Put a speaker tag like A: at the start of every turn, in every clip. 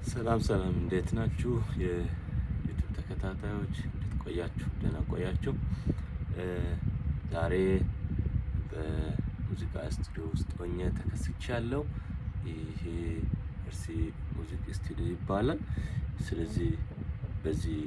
A: ሰላም ሰላም፣ እንዴት ናችሁ? የዩቲዩብ ተከታታዮች እንዴት ቆያችሁ? ደህና ቆያችሁ? ዛሬ በሙዚቃ ስቱዲዮ ውስጥ ሆኜ ተከስቻለሁ። ይሄ እርሲ ሙዚክ ስቱዲዮ ይባላል። ስለዚህ በዚህ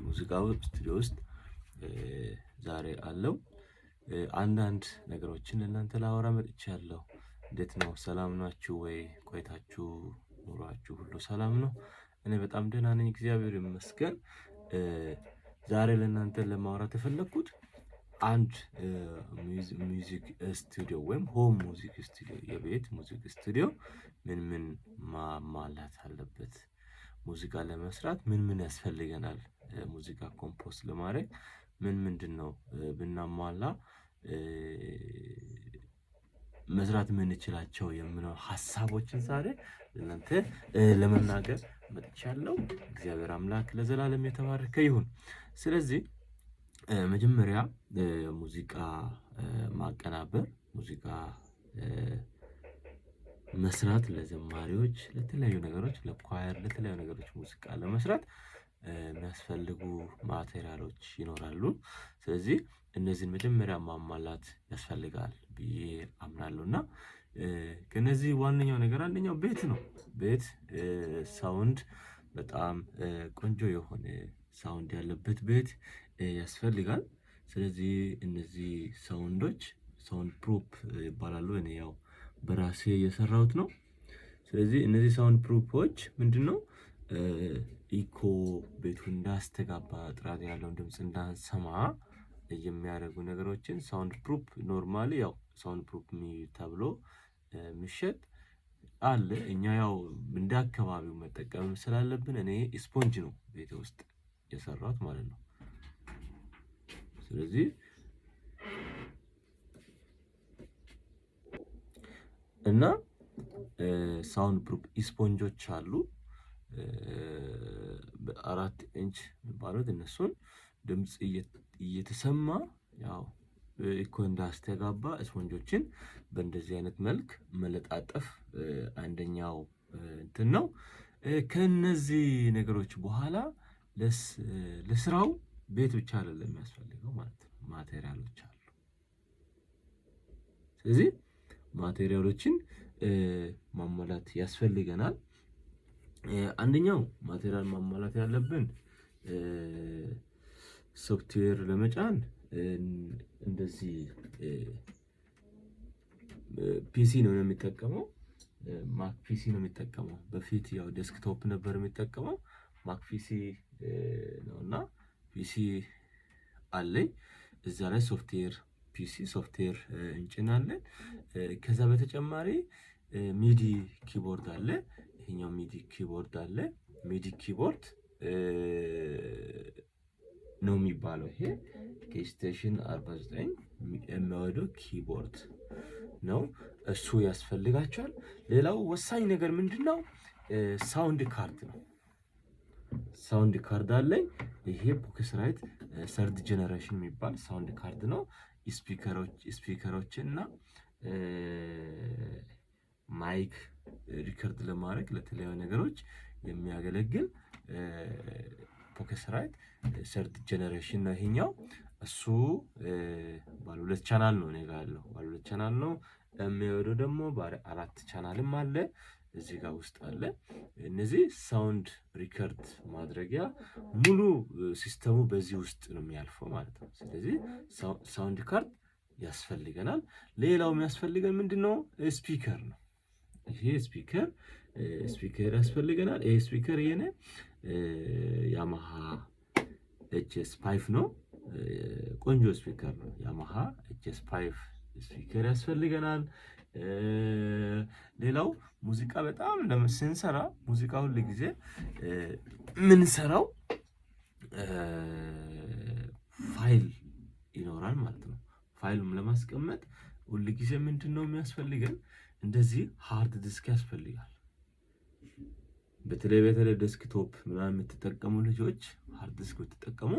A: ሙዚቃ ስቱዲዮ ውስጥ ዛሬ አለው አንዳንድ ነገሮችን ለእናንተ ላወራ መጥቻለሁ። እንዴት ነው? ሰላም ናችሁ ወይ? ቆይታችሁ ኑሯችሁ ሁሉ ሰላም ነው? እኔ በጣም ደህና ነኝ፣ እግዚአብሔር ይመስገን። ዛሬ ለእናንተ ለማውራት የፈለኩት አንድ ሙዚክ ስቱዲዮ ወይም ሆም ሙዚክ ስቱዲዮ፣ የቤት ሙዚክ ስቱዲዮ ምን ማሟላት አለበት? ሙዚቃ ለመስራት ምን ያስፈልገናል? ሙዚቃ ኮምፖዝ ለማድረግ ምንድነው ብናሟላ መስራት የምንችላቸው የምለው ሐሳቦችን ዛሬ ለእናንተ ለመናገር መጥቻለሁ። እግዚአብሔር አምላክ ለዘላለም የተባረከ ይሁን። ስለዚህ መጀመሪያ ሙዚቃ ማቀናበር፣ ሙዚቃ መስራት ለዘማሪዎች፣ ለተለያዩ ነገሮች፣ ለኳየር፣ ለተለያዩ ነገሮች ሙዚቃ ለመስራት የሚያስፈልጉ ማቴሪያሎች ይኖራሉ። ስለዚህ እነዚህን መጀመሪያ ማሟላት ያስፈልጋል ብዬ አምናለሁና ከነዚህ ዋነኛው ነገር አንደኛው ቤት ነው። ቤት ሳውንድ በጣም ቆንጆ የሆነ ሳውንድ ያለበት ቤት ያስፈልጋል። ስለዚህ እነዚህ ሳውንዶች ሳውንድ ፕሩፍ ይባላሉ። እኔ ያው በራሴ የሰራሁት ነው። ስለዚህ እነዚህ ሳውንድ ፕሩፎች ምንድነው? ኢኮ ቤቱን እንዳስተጋባ፣ ጥራት ያለውን ድምጽ እንዳንሰማ የሚያደርጉ ነገሮችን ሳውንድ ፕሩፍ ኖርማሊ ያው ሳውንድ ፕሩፍ ተብሎ ምሽት አለ። እኛ ያው እንደ አካባቢው መጠቀም ስላለብን እኔ ስፖንጅ ነው ቤቴ ውስጥ የሰራሁት ማለት ነው። ስለዚህ እና ሳውንድ ፕሩፍ ስፖንጆች አሉ በ4 ኢንች የሚባሉት እነሱን ድምጽ እየተሰማ ያው ኢኮ እንዳስተጋባ ስፖንጆችን በእንደዚህ አይነት መልክ መለጣጠፍ አንደኛው እንትን ነው። ከነዚህ ነገሮች በኋላ ለስራው ቤት ብቻ አይደለም የሚያስፈልገው ማለት ነው፣ ማቴሪያሎች አሉ። ስለዚህ ማቴሪያሎችን ማሟላት ያስፈልገናል። አንደኛው ማቴሪያል ማሟላት ያለብን ሶፍትዌር ለመጫን እንደዚህ ፒሲ ነው የሚጠቀመው፣ ማክ ፒሲ ነው የሚጠቀመው። በፊት ያው ዴስክቶፕ ነበር የሚጠቀመው፣ ማክ ፒሲ ነውና ፒሲ አለኝ። እዛ ላይ ሶፍትዌር ፒሲ ሶፍትዌር እንጭናለን። ከዛ በተጨማሪ ሚዲ ኪቦርድ አለ። ይሄኛው ሚዲ ኪቦርድ አለ። ሚዲ ኪቦርድ ነው የሚባለው። ይሄ ኬስቴሽን 49 የሚወደው ኪቦርድ ነው፣ እሱ ያስፈልጋቸዋል። ሌላው ወሳኝ ነገር ምንድነው? ሳውንድ ካርድ ነው። ሳውንድ ካርድ አለኝ። ይሄ ፎክስራይት ሰርድ ጀነሬሽን የሚባል ሳውንድ ካርድ ነው። ስፒከሮች እና ማይክ ሪከርድ ለማድረግ ለተለያዩ ነገሮች የሚያገለግል ፎክስራይት ሰርድ ጀነሬሽን ነው ይሄኛው። እሱ ባለ 2 ቻናል ነው እኔ ጋር ያለው፣ ባለ 2 ቻናል ነው። የሚወደው ደግሞ ባለ 4 ቻናልም አለ እዚህ ጋር ውስጥ አለ። እነዚህ ሳውንድ ሪከርድ ማድረጊያ ሙሉ ሲስተሙ በዚህ ውስጥ ነው የሚያልፈው ማለት ነው። ስለዚህ ሳውንድ ካርድ ያስፈልገናል። ሌላው የሚያስፈልገን ምንድነው? ስፒከር ነው። ይሄ ስፒከር ያስፈልገናል። ይሄ ስፒከር የኔ ያማሃ HS5 ነው። ቆንጆ ስፒከር ነው። ያማሃ HS5 ስፒከር ያስፈልገናል። ሌላው ሙዚቃ በጣም ስንሰራ ሙዚቃ ሁሉ ጊዜ ምንሰራው ፋይል ይኖራል ማለት ነው። ፋይሉም ለማስቀመጥ ሁሉ ጊዜ ምንድነው የሚያስፈልገን? እንደዚህ ሃርድ ዲስክ ያስፈልጋል። በተለይ ዴስክቶፕ ምናምን የምትጠቀሙ ልጆች ሃርድ ዲስክ ብትጠቀሙ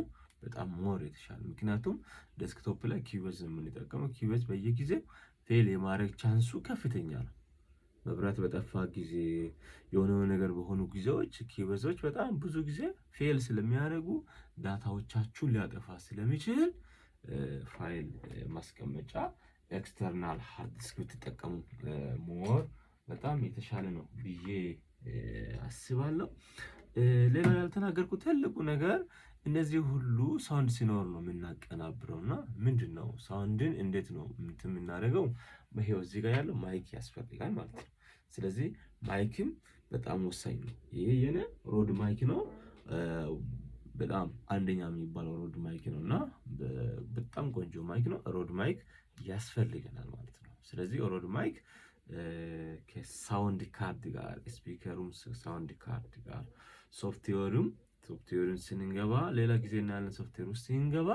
A: በጣም ሞር የተሻለ። ምክንያቱም ዴስክቶፕ ላይ ኪቦርድ ነው የምንጠቀመው። ኪቦርድ በየጊዜው ፌል የማድረግ ቻንሱ ከፍተኛ ነው። መብራት በጠፋ ጊዜ የሆነ ነገር በሆኑ ጊዜዎች ኪበዞች በጣም ብዙ ጊዜ ፌል ስለሚያደርጉ ዳታዎቻችሁን ሊያጠፋ ስለሚችል ፋይል ማስቀመጫ ኤክስተርናል ሃርድ ዲስክ ብትጠቀሙ ሞር በጣም የተሻለ ነው ብዬ አስባለሁ። ሌላ ያልተናገርኩት ትልቁ ነገር እነዚህ ሁሉ ሳውንድ ሲኖር ነው የምናቀናብረው እና ምንድነው ሳውንድን እንዴት ነው የምናደርገው? ይሄው እዚህ ጋር ያለው ማይክ ያስፈልጋል ማለት ነው። ስለዚህ ማይክም በጣም ወሳኝ ነው። ይሄ የኔ ሮድ ማይክ ነው። በጣም አንደኛ የሚባለው ሮድ ማይክ ነው እና በጣም ቆንጆ ማይክ ነው። ሮድ ማይክ ያስፈልገናል ማለት ነው። ስለዚህ ሮድ ማይክ ከሳውንድ ካርድ ጋር ስፒከሩም ሳውንድ ካርድ ጋር ሶፍትዌሩን ስንገባ ሌላ ጊዜ እናያለን። ሶፍትዌር ውስጥ ስንገባ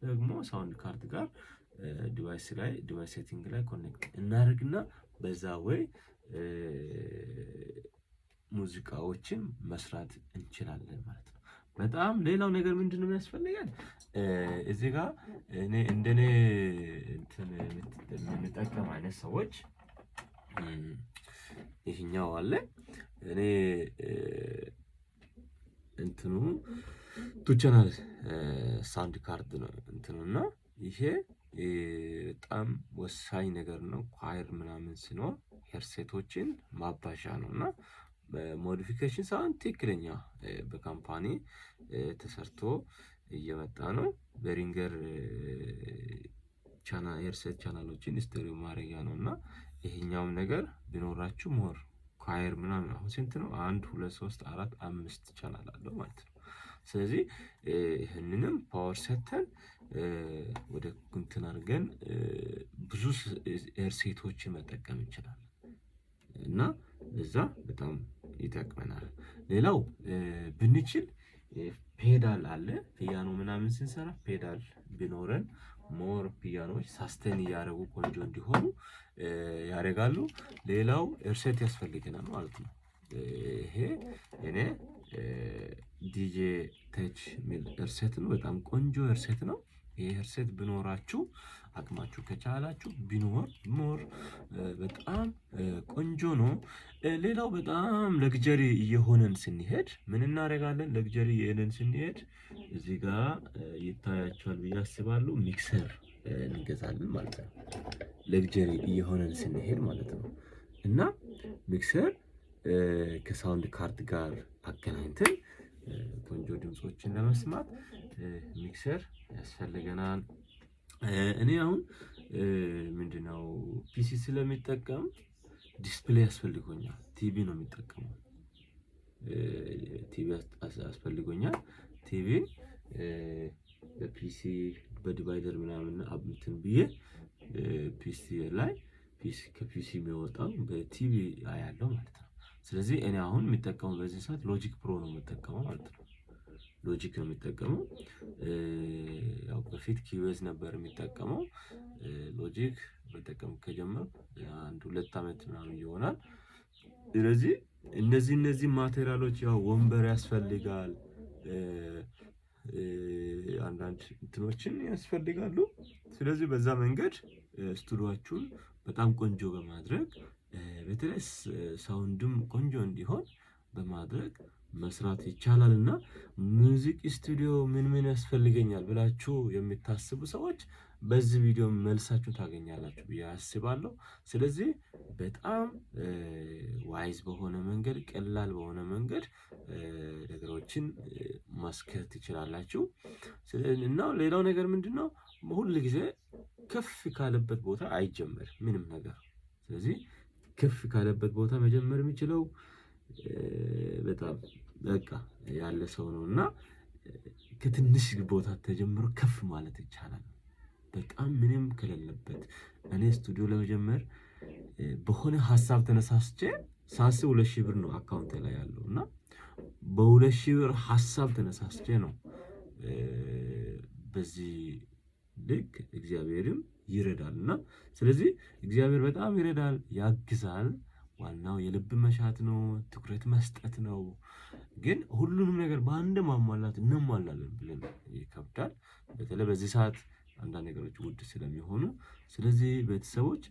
A: ደግሞ ሳውንድ ካርድ ጋር ዲቫይስ ሴቲንግ ላይ ኮኔክት እናደርግና በዛ ወይ ሙዚቃዎችን መስራት እንችላለን ማለት ነው። በጣም ሌላው ነገር ምንድነው የሚያስፈልገን? እዚህ ጋር እንደኔ የምንጠቀም አይነት ሰዎች ይሄኛው አለ። እኔ እንትኑ ቱቻናል ሳውንድ ካርድ ነው እንትኑና ይሄ በጣም ወሳኝ ነገር ነው። ኳየር ምናምን ሲኖር ሄርሴቶችን ማባዣ ነው እና በሞዲፊኬሽን ሳውንድ ትክክለኛ በካምፓኒ ተሰርቶ እየመጣ ነው። በሪንገር ቻናል ሄርሴት ቻናሎችን ስቴሪዮ ማድረጊያ ነው እና ይሄኛውም ነገር ቢኖራችሁ ሞር ኳየር ምናምን አሁን ስንት ነው? 1 2 3 4 5 ቻናል አለው ማለት ነው። ስለዚህ ይህንንም ፓወር ሰተን ወደ እንትን አድርገን ብዙ ሄርሴቶችን መጠቀም እንችላለን እና ለዛ በጣም ይጠቅመናል። ሌላው ብንችል ፔዳል አለ። ፒያኖ ምናምን ስንሰራ ፔዳል ቢኖረን ሞር ፒያኖች ሳስቴን እያደረጉ ቆንጆ እንዲሆኑ ያደርጋሉ። ሌላው ሄርሴት ያስፈልገናል ማለት ነው። ይሄ እኔ ዲጄ ተች ሚል ሄርሴት ነው። በጣም ቆንጆ ሄርሴት ነው። ይሄ ሄርሴት ቢኖራችሁ አቅማችሁ ከቻላችሁ ቢኖር ሞር በጣም ቆንጆ ነው። ሌላው በጣም ለግጀሪ እየሆነን ስንሄድ ምን እናደርጋለን? ለግጀሪ እየሆነን ስንሄድ እዚህ ጋር ይታያችኋል ብዬ አስባለሁ። ሚክሰር እንገዛለን ማለት ነው። ለግጀሪ እየሆነን ስንሄድ ማለት ነው እና ሚክሰር ከሳውንድ ካርድ ጋር አገናኝተን ቆንጆ ድምፆችን ለመስማት ሚክሰር ያስፈልገናል። እኔ አሁን ምንድነው ፒሲ ስለሚጠቀም ዲስፕሌይ ያስፈልጎኛል። ቲቪ ነው የሚጠቀመው። ቲቪ ያስፈልጎኛል። ቲቪን በፒሲ በዲቫይደር ምናምን እንትን ብዬ ፒሲ ላይ ከፒሲ የሚወጣው በቲቪ አያለው ማለት ነው። ስለዚህ እኔ አሁን የሚጠቀመው በዚህ ሰዓት ሎጂክ ፕሮ ነው የምጠቀመው ማለት ነው። ሎጂክ ነው የሚጠቀመው። ያው በፊት ኪቤዝ ነበር የሚጠቀመው። ሎጂክ መጠቀም ከጀመርኩ 1-2 አመት ምናምን ይሆናል። ስለዚህ እነዚህ ማቴሪያሎች ያው ወንበር ያስፈልጋል። አንዳንድ እንትኖችን ያስፈልጋሉ። ስለዚህ በዛ መንገድ ስቱዲዮአችሁን በጣም ቆንጆ በማድረግ በተለይ ሳውንድም ቆንጆ እንዲሆን በማድረግ መስራት ይቻላል። እና ሙዚክ ስቱዲዮ ምን ያስፈልገኛል ብላችሁ የምታስቡ ሰዎች በዚህ ቪዲዮ መልሳችሁ ታገኛላችሁ ብዬ አስባለሁ። ስለዚህ በጣም ዋይዝ በሆነ መንገድ ቀላል በሆነ መንገድ ነገሮችን ማስከት ትችላላችሁ። እና ሌላው ነገር ምንድነው? ሁል ጊዜ ከፍ ካለበት ቦታ አይጀመርም ምንም ነገር። ስለዚህ ከፍ ካለበት ቦታ መጀመር የሚችለው በጣም በቃ ያለ ሰው ነው እና ከትንሽ ቦታ ተጀምሮ ከፍ ማለት ይቻላል። በጣም ምንም ከሌለበት እኔ ስቱዲዮ ለመጀመር በሆነ ሀሳብ ተነሳስቼ ሳስብ 2000 ብር ነው አካውንቴ ላይ ያለው እና በ2000 ብር ሀሳብ ተነሳስቼ ነው በዚህ ልክ እግዚአብሔርም ይረዳል። እና ስለዚህ እግዚአብሔር በጣም ይረዳል፣ ያግዛል። ዋናው የልብ መሻት ነው፣ ትኩረት መስጠት ነው። ግን ሁሉንም ነገር በአንድ ማሟላት እንሟላለን ብለን ይከብዳል። በተለይ በዚህ ሰዓት አንዳንድ ነገሮች ውድ ስለሚሆኑ ስለዚህ ቤተሰቦች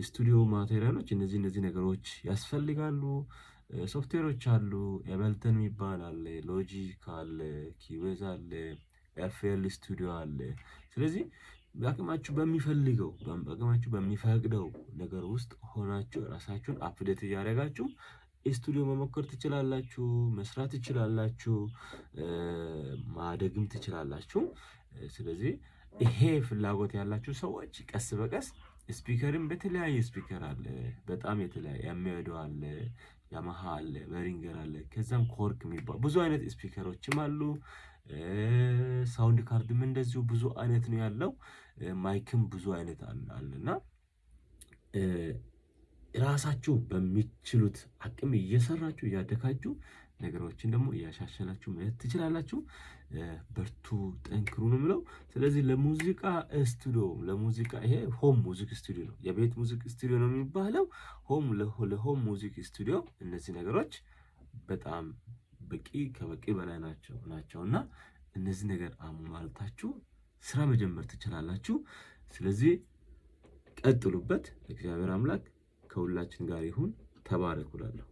A: ስቱዲዮ ማቴሪያሎች እነዚህ ነገሮች ያስፈልጋሉ። ሶፍትዌሮች አሉ። ኤበልተን የሚባል አለ፣ ሎጂክ አለ፣ ኪቤዝ አለ፣ ኤፍኤል ስቱዲዮ አለ። ስለዚህ በአቅማችሁ በሚፈልገው በአቅማችሁ በሚፈቅደው ነገር ውስጥ ሆናችሁ ራሳችሁን አፕዴት እያደረጋችሁ ስቱዲዮ መሞከር ትችላላችሁ፣ መስራት ትችላላችሁ፣ ማደግም ትችላላችሁ። ስለዚህ ይሄ ፍላጎት ያላችሁ ሰዎች ቀስ በቀስ ስፒከርም በተለያየ ስፒከር አለ፣ በጣም የተለያየ ያሚያዶ አለ፣ ያማሃ አለ፣ በሪንገር አለ፣ ከዛም ኮርክ የሚባል ብዙ አይነት ስፒከሮችም አሉ። ሳውንድ ካርድም እንደዚሁ ብዙ አይነት ነው ያለው። ማይክም ብዙ አይነት አለና ራሳችሁ በሚችሉት አቅም እየሰራችሁ እያደካችሁ ነገሮችን ደግሞ እያሻሸላችሁ መሄድ ትችላላችሁ። በርቱ፣ ጠንክሩ ነው የምለው። ስለዚህ ለሙዚቃ ስቱዲዮ ይሄ ሆም ሙዚክ ስቱዲዮ ነው፣ የቤት ሙዚክ ስቱዲዮ ነው የሚባለው። ለሆም ሙዚክ ስቱዲዮ እነዚህ ነገሮች በጣም በቂ ከበቂ በላይ ናቸውና እነዚህ ነገር አሟልታችሁ ስራ መጀመር ትችላላችሁ። ስለዚህ ቀጥሉበት። እግዚአብሔር አምላክ ከሁላችን ጋር ይሁን። ተባረኩ እላለሁ።